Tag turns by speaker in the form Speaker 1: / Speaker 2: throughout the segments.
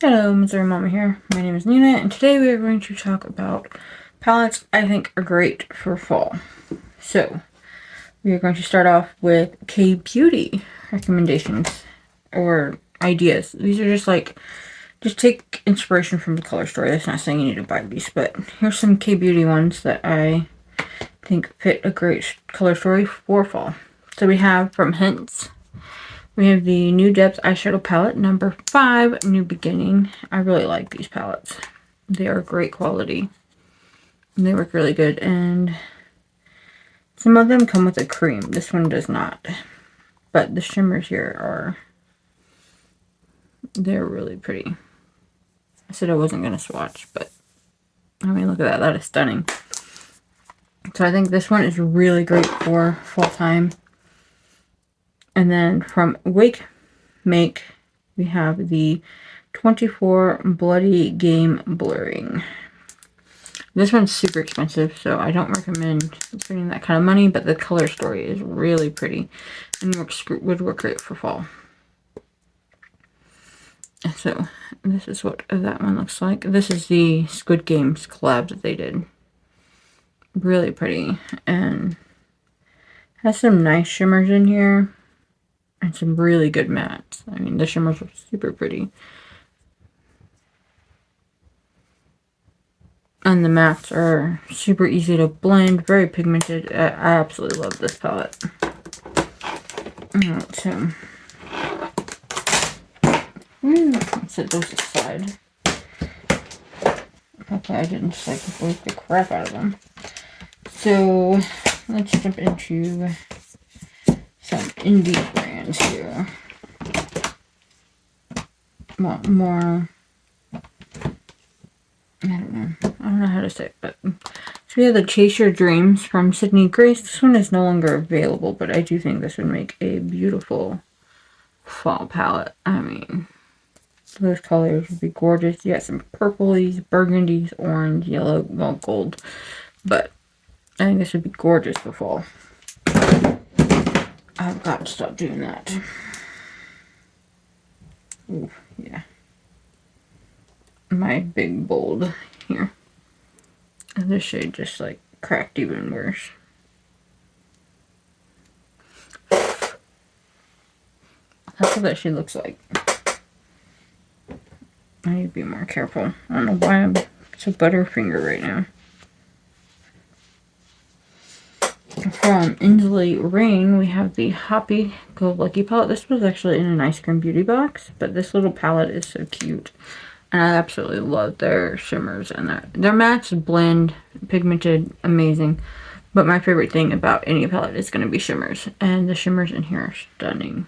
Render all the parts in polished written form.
Speaker 1: Hello, Missouri Mama here. My name is Nina, and today we are going to talk about palettes I think are great for fall. So, we are going to start off with K-Beauty recommendations or ideas. These are just take inspiration from the color story. That's not saying you need to buy these, but here's some K-Beauty ones that I think fit a great color story for fall. So we have from Hints. We have the New Depth Eyeshadow Palette, number 5, New Beginning. I really like these palettes. They are great quality. They work really good, and some of them come with a cream. This one does not. But the shimmers here they're really pretty. I said I wasn't going to swatch, but I mean, look at that. That is stunning. So I think this one is really great for fall time. And then from Wake Make, we have the 24 Bloody Game Blurring. This one's super expensive, so I don't recommend spending that kind of money, but the color story is really pretty and would work great for fall. So this is what that one looks like. This is the Squid Games collab that they did. Really pretty, and has some nice shimmers in here and some really good mattes. I mean, the shimmers are super pretty. And the mattes are super easy to blend, very pigmented. I absolutely love this palette. Alright, so let's set those aside. Hopefully I didn't just like waste the crap out of them. So let's jump into some indie brands here. Well, more, I don't know how to say it, but so we have the Chase Your Dreams from Sydney Grace. This one is no longer available, but I do think this would make a beautiful fall palette. I mean, those colors would be gorgeous. You got some purplies, burgundies, orange, yellow, well, gold, but I think this would be gorgeous for fall. I've got to stop doing that. Ooh, yeah. My big bold here. And this shade just like cracked even worse. That's what that shade looks like. I need to be more careful. I don't know why I'm so butterfinger right now. From Inslee Rain, we have the Happy Go Lucky palette. This was actually in an ice cream beauty box, but this little palette is so cute. And I absolutely love their shimmers and their mattes blend, pigmented, amazing. But my favorite thing about any palette is going to be shimmers. And the shimmers in here are stunning.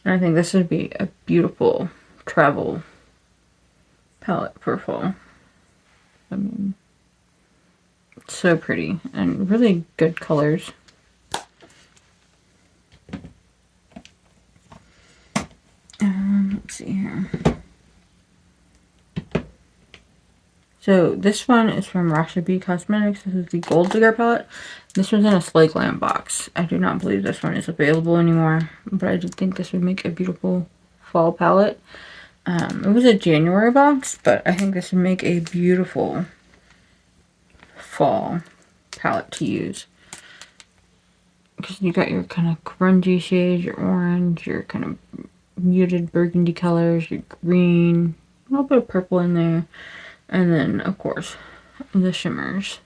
Speaker 1: And I think this would be a beautiful travel palette for fall. I mean, it's so pretty and really good colors. Let's see here. So this one is from Rasha B Cosmetics. This is the Gold Digger palette. This one's in a Slay Glam box. I do not believe this one is available anymore, but I did think this would make a beautiful fall palette. It was a January box, but I think this would make a beautiful fall palette to use. Because you got your kind of grungy shades, your orange, your kind of muted burgundy colors, your green, a little bit of purple in there. And then, of course, the shimmers.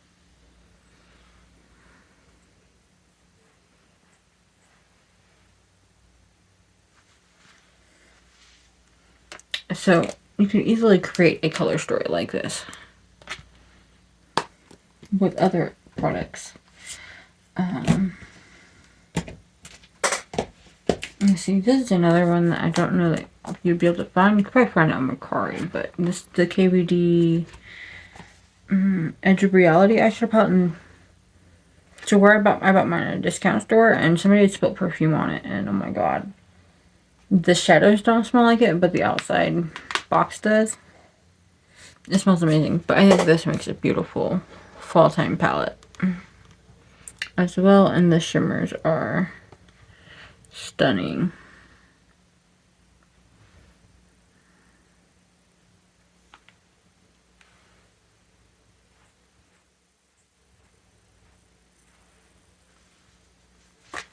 Speaker 1: So, you can easily create a color story like this with other products. Let's see, this is another one that I don't know that you'd be able to find. You could probably find it on Mercari, but this the KVD Edge of Reality eyeshadow palette. And so I bought mine at a discount store, and somebody had spilled perfume on it, and oh my god. The shadows don't smell like it, but the outside box does. It smells amazing, but I think this makes a beautiful fall time palette as well, and the shimmers are stunning.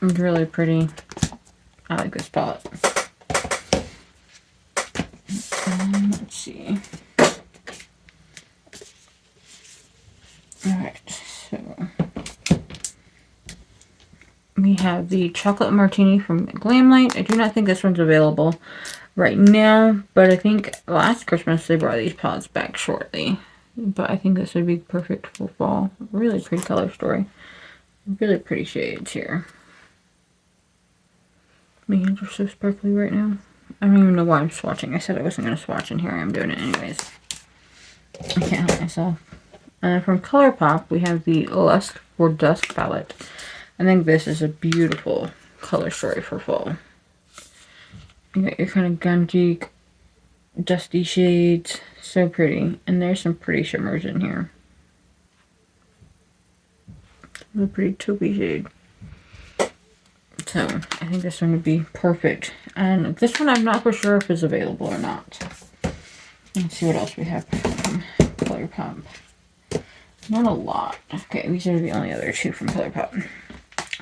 Speaker 1: It's really pretty. I like this palette. Let's see. Alright, so we have the Chocolate Martini from Glamlight. I do not think this one's available right now, but I think last Christmas they brought these palettes back shortly. But I think this would be perfect for fall. Really pretty color story. Really pretty shades here. My hands are so sparkly right now. I don't even know why I'm swatching. I said I wasn't going to swatch, and here I am doing it anyways. I can't help myself. And from ColourPop, we have the Lust for Dusk palette. I think this is a beautiful color story for fall. You got your kind of gungy, dusty shades. So pretty. And there's some pretty shimmers in here. A pretty taupey shade. So, I think this one would be perfect. And this one I'm not for sure if it's available or not. Let's see what else we have from ColourPop. Not a lot. Okay, these are the only other two from ColourPop.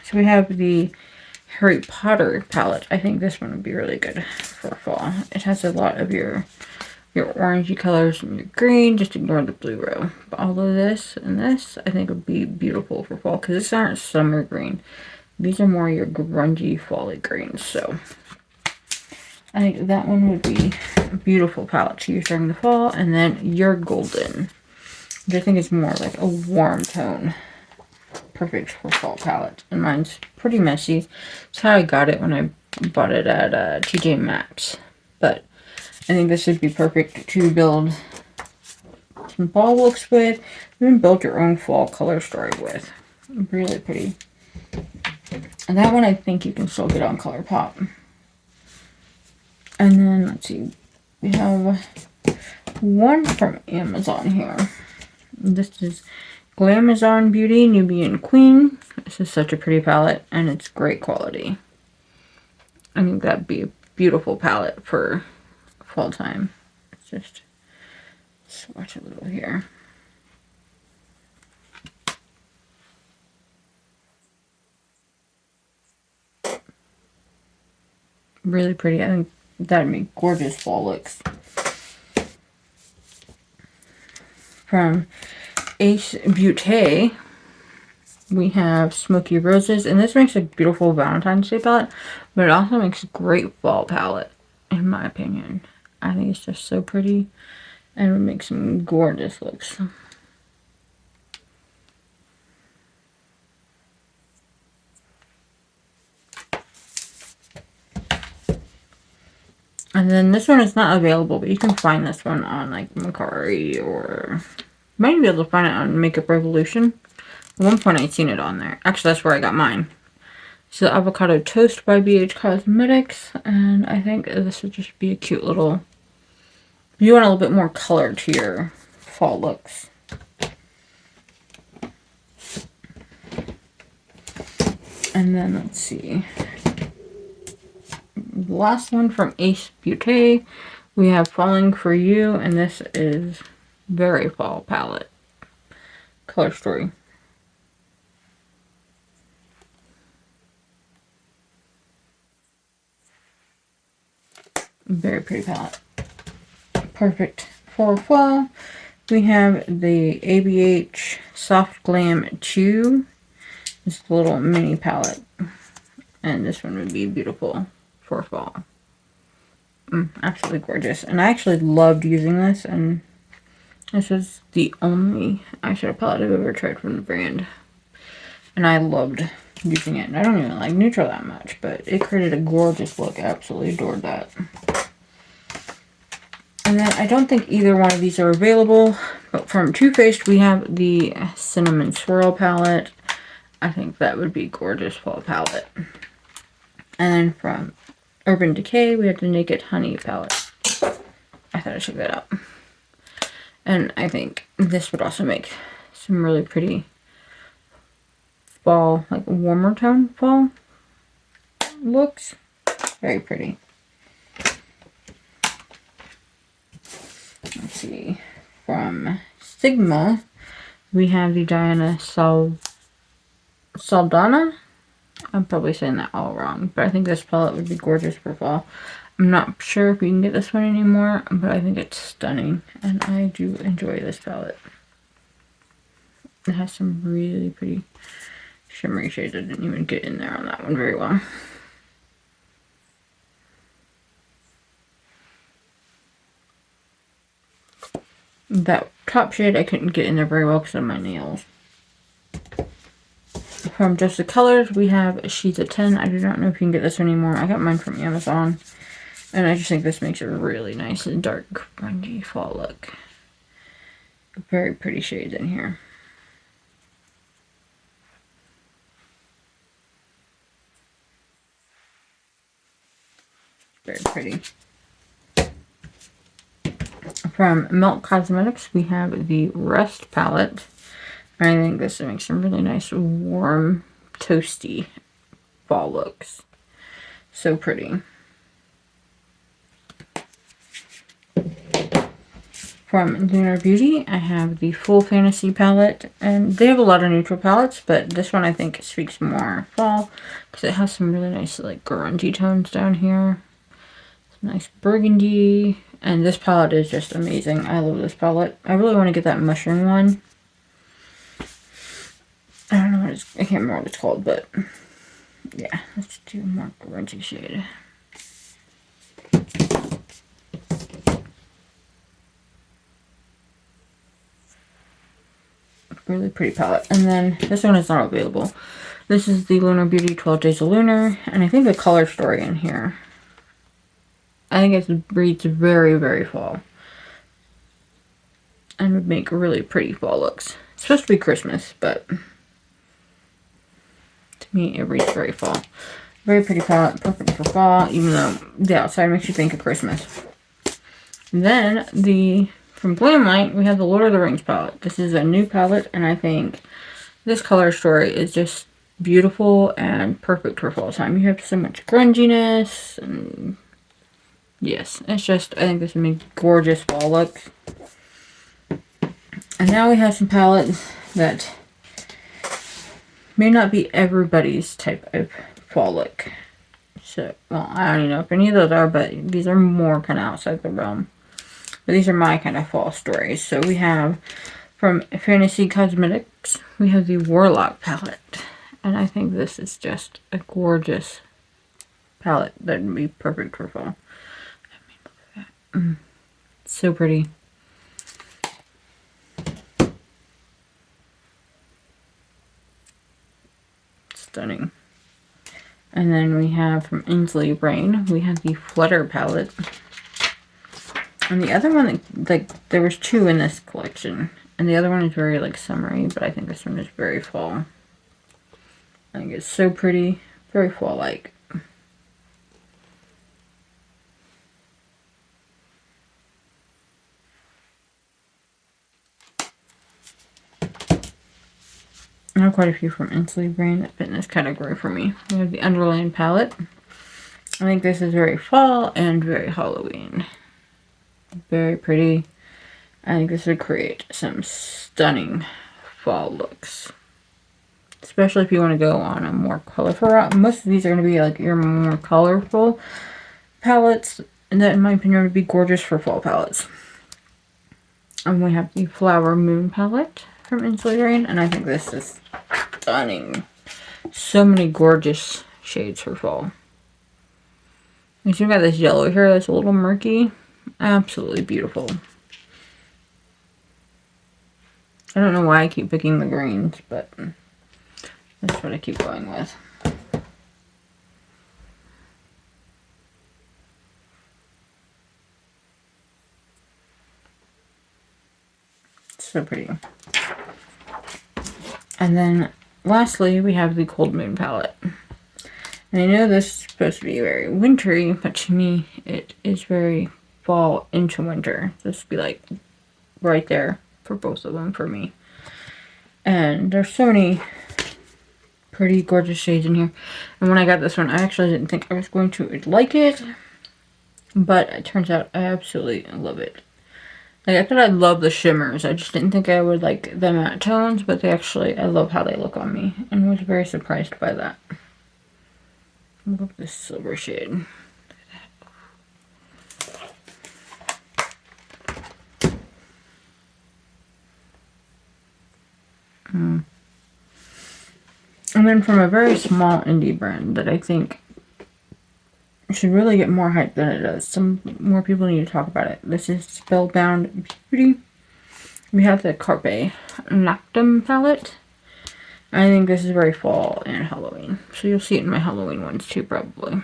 Speaker 1: So we have the Harry Potter palette. I think this one would be really good for fall. It has a lot of your orangey colors and your green. Just ignore the blue row. But all of this and this, I think would be beautiful for fall. Because these aren't summer green. These are more your grungy, fall-y greens. So I think that one would be a beautiful palette to use during the fall. And then your golden, which I think is more like a warm tone. Perfect for fall palette. And mine's pretty messy. It's how I got it when I bought it at TJ Maxx. But I think this would be perfect to build some fall looks with. Even build your own fall color story with. Really pretty. And that one I think you can still get on ColourPop. And then, let's see. We have one from Amazon here. This is Glamazon Beauty Nubian Queen. This is such a pretty palette, and it's great quality. I think that'd be a beautiful palette for fall time. Let's just swatch a little here. Really pretty. I think that'd make gorgeous fall looks. From Ace Beauté, we have Smoky Roses, and this makes a beautiful Valentine's Day palette, but it also makes a great fall palette, in my opinion. I think it's just so pretty, and it would make some gorgeous looks. And then this one is not available, but you can find this one on like Mercari, or you might be able to find it on Makeup Revolution. At one point I'd seen it on there. Actually, that's where I got mine. So Avocado Toast by BH Cosmetics. And I think this would just be a cute little... If you want a little bit more color to your fall looks. And then let's see. The last one from Ace Beauté. We have Falling For You. And this is very fall palette. Color story. Very pretty palette. Perfect for fall. We have the ABH Soft Glam 2. This little mini palette. And this one would be beautiful for fall. Absolutely gorgeous. And I actually loved using this. And this is the only eyeshadow palette I've ever tried from the brand. And I loved using it. And I don't even like neutral that much, but it created a gorgeous look. I absolutely adored that. And then I don't think either one of these are available, but from Too Faced we have the Cinnamon Swirl palette. I think that would be gorgeous fall palette. And then from Urban Decay we have the Naked Honey palette. I thought I should get up. And I think this would also make some really pretty fall, like warmer tone fall looks. Very pretty. Let's see. From Sigma, we have the Diana Saldana. I'm probably saying that all wrong, but I think this palette would be gorgeous for fall. I'm not sure if you can get this one anymore, but I think it's stunning, and I do enjoy this palette. It has some really pretty shimmery shades. I didn't even get in there on that one very well. That top shade I couldn't get in there very well because of my nails. From Just the Colors, we have She's a 10. I do not know if you can get this anymore. I got mine from Amazon. And I just think this makes it really nice and dark, grungy fall look. Very pretty shades in here. Very pretty. From Milk Cosmetics, we have the Rest palette. I think this makes some really nice, warm, toasty fall looks. So pretty. From Lunar Beauty, I have the Full Fantasy palette, and they have a lot of neutral palettes, but this one I think speaks more fall because it has some really nice like grungy tones down here. Some nice burgundy, and this palette is just amazing. I love this palette. I really want to get that mushroom one. I don't know what it's, I can't remember what it's called, but yeah, let's do a more grungy shade. Really pretty palette. And then this one is not available. This is the Lunar Beauty 12 Days of Lunar, and I think the color story in here, I think it reads very, very fall. And would make really pretty fall looks. It's supposed to be Christmas, but to me it reads very fall. Very pretty palette, perfect for fall, even though the outside makes you think of Christmas. And then from Glamlight, we have the Lord of the Rings palette. This is a new palette, and I think this color story is just beautiful and perfect for fall time. You have so much grunginess, and yes, it's just, I think this would make gorgeous fall looks. And now we have some palettes that may not be everybody's type of fall look. So, well, I don't even know if any of those are, but these are more kind of outside the realm. But these are my kind of fall stories. So we have, from Fantasy Cosmetics, we have the Warlock palette. And I think this is just a gorgeous palette that would be perfect for fall. I mean, look at that. So pretty. Stunning. And then we have from Inslee Brain, we have the Flutter palette. And the other one, like, there was two in this collection. And the other one is very, like, summery, but I think this one is very fall. I think it's so pretty. Very fall-like. I have quite a few from Inslee Brain that fit in this category for me. We have the Underland palette. I think this is very fall and very Halloween. Very pretty. I think this would create some stunning fall looks. Especially if you want to go on a more colorful route. Most of these are going to be like your more colorful palettes. And that, in my opinion, would be gorgeous for fall palettes. And we have the Flower Moon palette from Inslee Brain. And I think this is stunning. So many gorgeous shades for fall. And you've got this yellow here that's a little murky. Absolutely beautiful. I don't know why I keep picking the greens, but that's what I keep going with. So pretty. And then lastly, we have the Cold Moon palette. And I know this is supposed to be very wintry, but to me, it is very fall into winter. This would be like right there for both of them for me. And there's so many pretty gorgeous shades in here. And when I got this one, I actually didn't think I was going to like it. But it turns out I absolutely love it. Like, I thought I'd love the shimmers. I just didn't think I would like the matte tones. But they actually, I love how they look on me. And was very surprised by that. Look at this silver shade. And then from a very small indie brand that I think should really get more hype than it does. Some more people need to talk about it. This is Spellbound Beauty. We have the Carpe Noctum palette. I think this is very fall and Halloween. So you'll see it in my Halloween ones too, probably.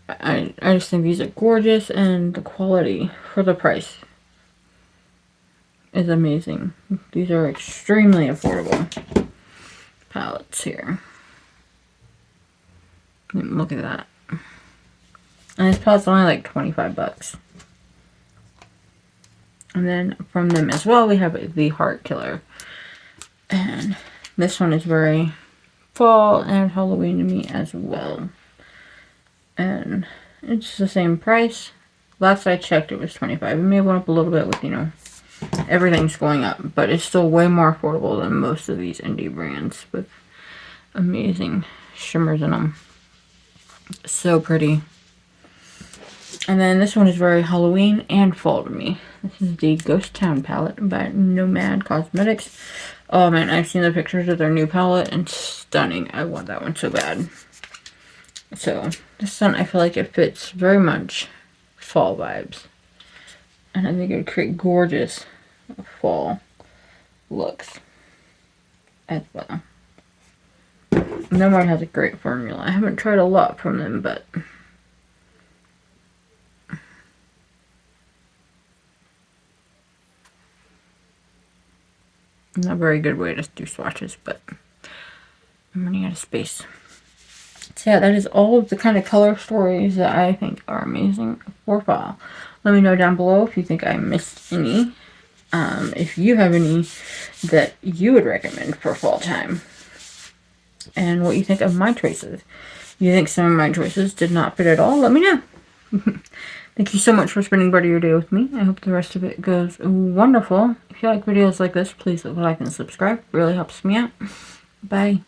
Speaker 1: I just think these are gorgeous, and the quality for the price is amazing. These are extremely affordable palettes here. Look at that. And this palette's only like 25 bucks. And then from them as well, we have the Heart Killer. And this one is very fall and Halloween to me as well. And it's the same price. Last I checked, it was 25. It may have went up a little bit with, you know, everything's going up. But it's still way more affordable than most of these indie brands with amazing shimmers in them. So pretty. And then this one is very Halloween and fall to me. This is the Ghost Town palette by Nomad Cosmetics. Oh man, I've seen the pictures of their new palette and it's stunning. I want that one so bad. So this one, I feel like it fits very much fall vibes. And I think it would create gorgeous fall looks as well. Nomad has a great formula. I haven't tried a lot from them, but not a very good way to do swatches, but I'm running out of space. So yeah, that is all of the kind of color stories that I think are amazing for fall. Let me know down below if you think I missed any. If you have any that you would recommend for fall time. And what you think of my choices. You think some of my choices did not fit at all? Let me know. Thank you so much for spending part of your day with me. I hope the rest of it goes wonderful. If you like videos like this, please like and subscribe. It really helps me out. Bye.